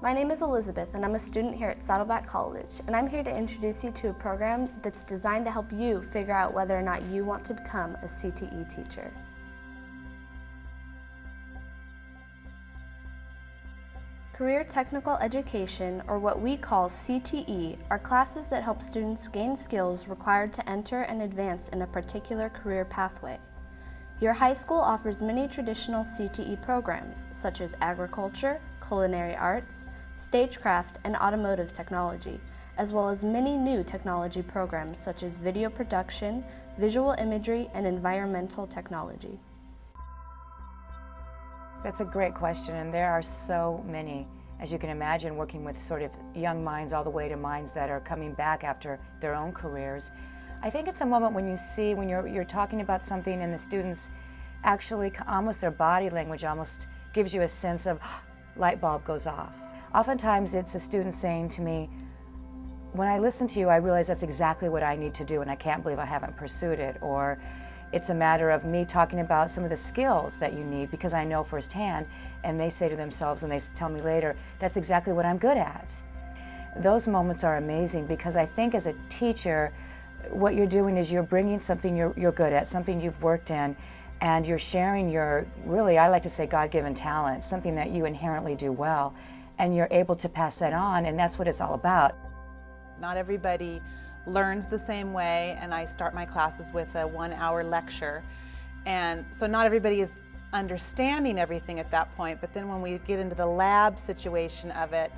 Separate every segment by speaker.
Speaker 1: My name is Elizabeth and I'm a student here at Saddleback College, and I'm here to introduce you to a program that's designed to help you figure out whether or not you want to become a CTE teacher. Career Technical Education, or what we call CTE, are classes that help students gain skills required to enter and advance in a particular career pathway. Your high school offers many traditional CTE programs, such as agriculture, culinary arts, stagecraft, and automotive technology, as well as many new technology programs such as video production, visual imagery, and environmental technology.
Speaker 2: That's a great question, and there are so many. As you can imagine, working with sort of young minds all the way to minds that are coming back after their own careers. I think it's a moment when you see, when you're talking about something and the students actually, almost their body language almost gives you a sense of light bulb goes off. Oftentimes it's a student saying to me, when I listen to you, I realize that's exactly what I need to do and I can't believe I haven't pursued it. Or it's a matter of me talking about some of the skills that you need because I know firsthand, and they say to themselves and they tell me later, that's exactly what I'm good at. Those moments are amazing because I think as a teacher, what you're doing is you're bringing something you're good at, something you've worked in, and you're sharing your, really, I like to say God-given talent, something that you inherently do well, and you're able to pass that on, and that's what it's all about.
Speaker 3: Not everybody learns the same way, and I start my classes with a 1-hour lecture, and so not everybody is understanding everything at that point, but then when we get into the lab situation of it,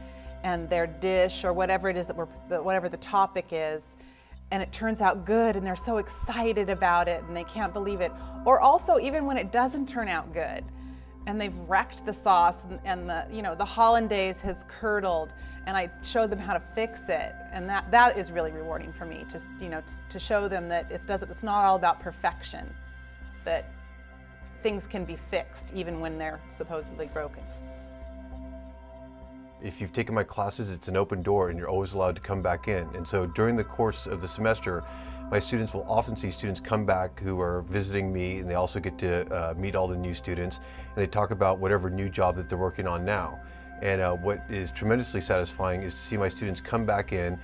Speaker 3: and their dish, or whatever it is whatever the topic is, and it turns out good and they're so excited about it and they can't believe it. Or also even when it doesn't turn out good and they've wrecked the sauce and the hollandaise has curdled, and I show them how to fix it, and that is really rewarding for me to show them that it's not all about perfection, that things can be fixed even when they're supposedly broken.
Speaker 4: If you've taken my classes, it's an open door and you're always allowed to come back in. And so during the course of the semester, my students will often see students come back who are visiting me, and they also get to meet all the new students, and they talk about whatever new job that they're working on now. And what is tremendously satisfying is to see my students come back in,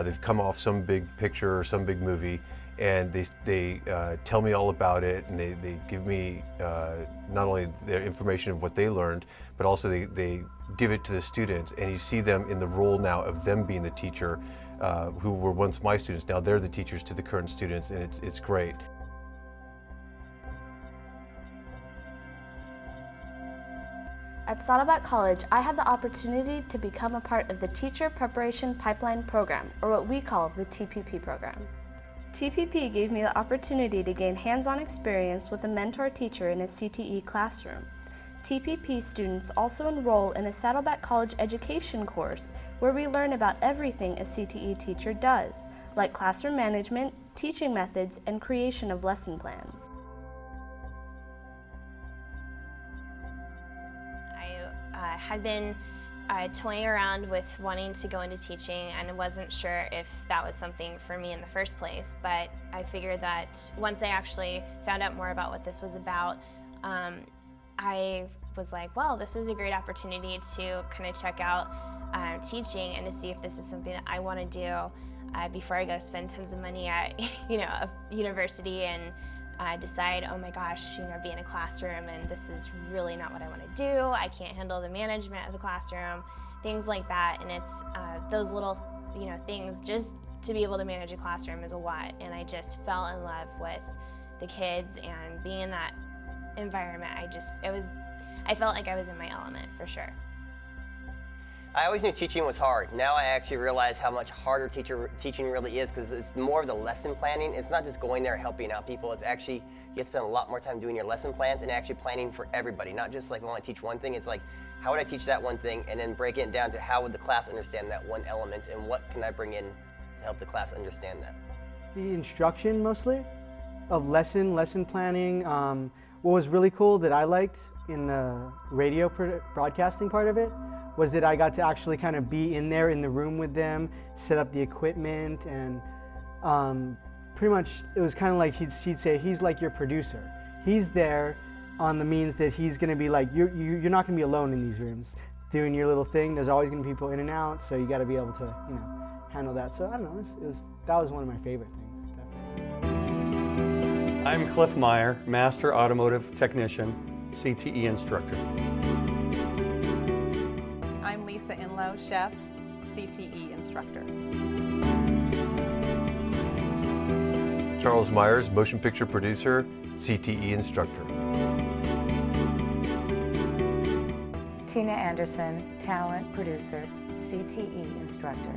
Speaker 4: they've come off some big picture or some big movie, and they tell me all about it, and they give me not only their information of what they learned, but also they give it to the students, and you see them in the role now of them being the teacher, who were once my students. Now they're the teachers to the current students, and it's great.
Speaker 1: At Saddleback College, I had the opportunity to become a part of the Teacher Preparation Pipeline program, or what we call the TPP program. TPP gave me the opportunity to gain hands-on experience with a mentor teacher in a CTE classroom. TPP students also enroll in a Saddleback College education course where we learn about everything a CTE teacher does, like classroom management, teaching methods, and creation of lesson plans.
Speaker 5: I had been toying around with wanting to go into teaching, and I wasn't sure if that was something for me in the first place, but I figured that once I actually found out more about what this was about, I was like, well, this is a great opportunity to kind of check out teaching and to see if this is something that I want to do before I go spend tons of money at a university and decide, oh my gosh, be in a classroom and this is really not what I want to do. I can't handle the management of the classroom, things like that. And it's those little things, just to be able to manage a classroom is a lot. And I just fell in love with the kids and being in that environment. I felt like I was in my element for sure.
Speaker 6: I always knew teaching was hard. Now I actually realize how much harder teaching really is, because it's more of the lesson planning. It's not just going there helping out people. It's actually, you have to spend a lot more time doing your lesson plans and actually planning for everybody, not just like, I want to teach one thing. It's like, how would I teach that one thing, and then breaking it down to how would the class understand that one element, and what can I bring in to help the class understand that.
Speaker 7: The instruction mostly of lesson planning. What was really cool that I liked in the radio broadcasting part of it was that I got to actually kind of be in there in the room with them, set up the equipment, and pretty much it was kind of like she'd say, he's like your producer. He's there on the means that he's going to be like, you're not going to be alone in these rooms. doing your little thing. There's always going to be people in and out, so you got to be able to, you know, handle that. So I don't know, that was one of my favorite things, definitely.
Speaker 8: I'm Cliff Meyer, Master Automotive Technician, CTE instructor.
Speaker 3: I'm Lisa Inlow, Chef, CTE instructor.
Speaker 4: Charles Myers, motion picture producer, CTE instructor.
Speaker 2: Tina Anderson, talent producer, CTE instructor.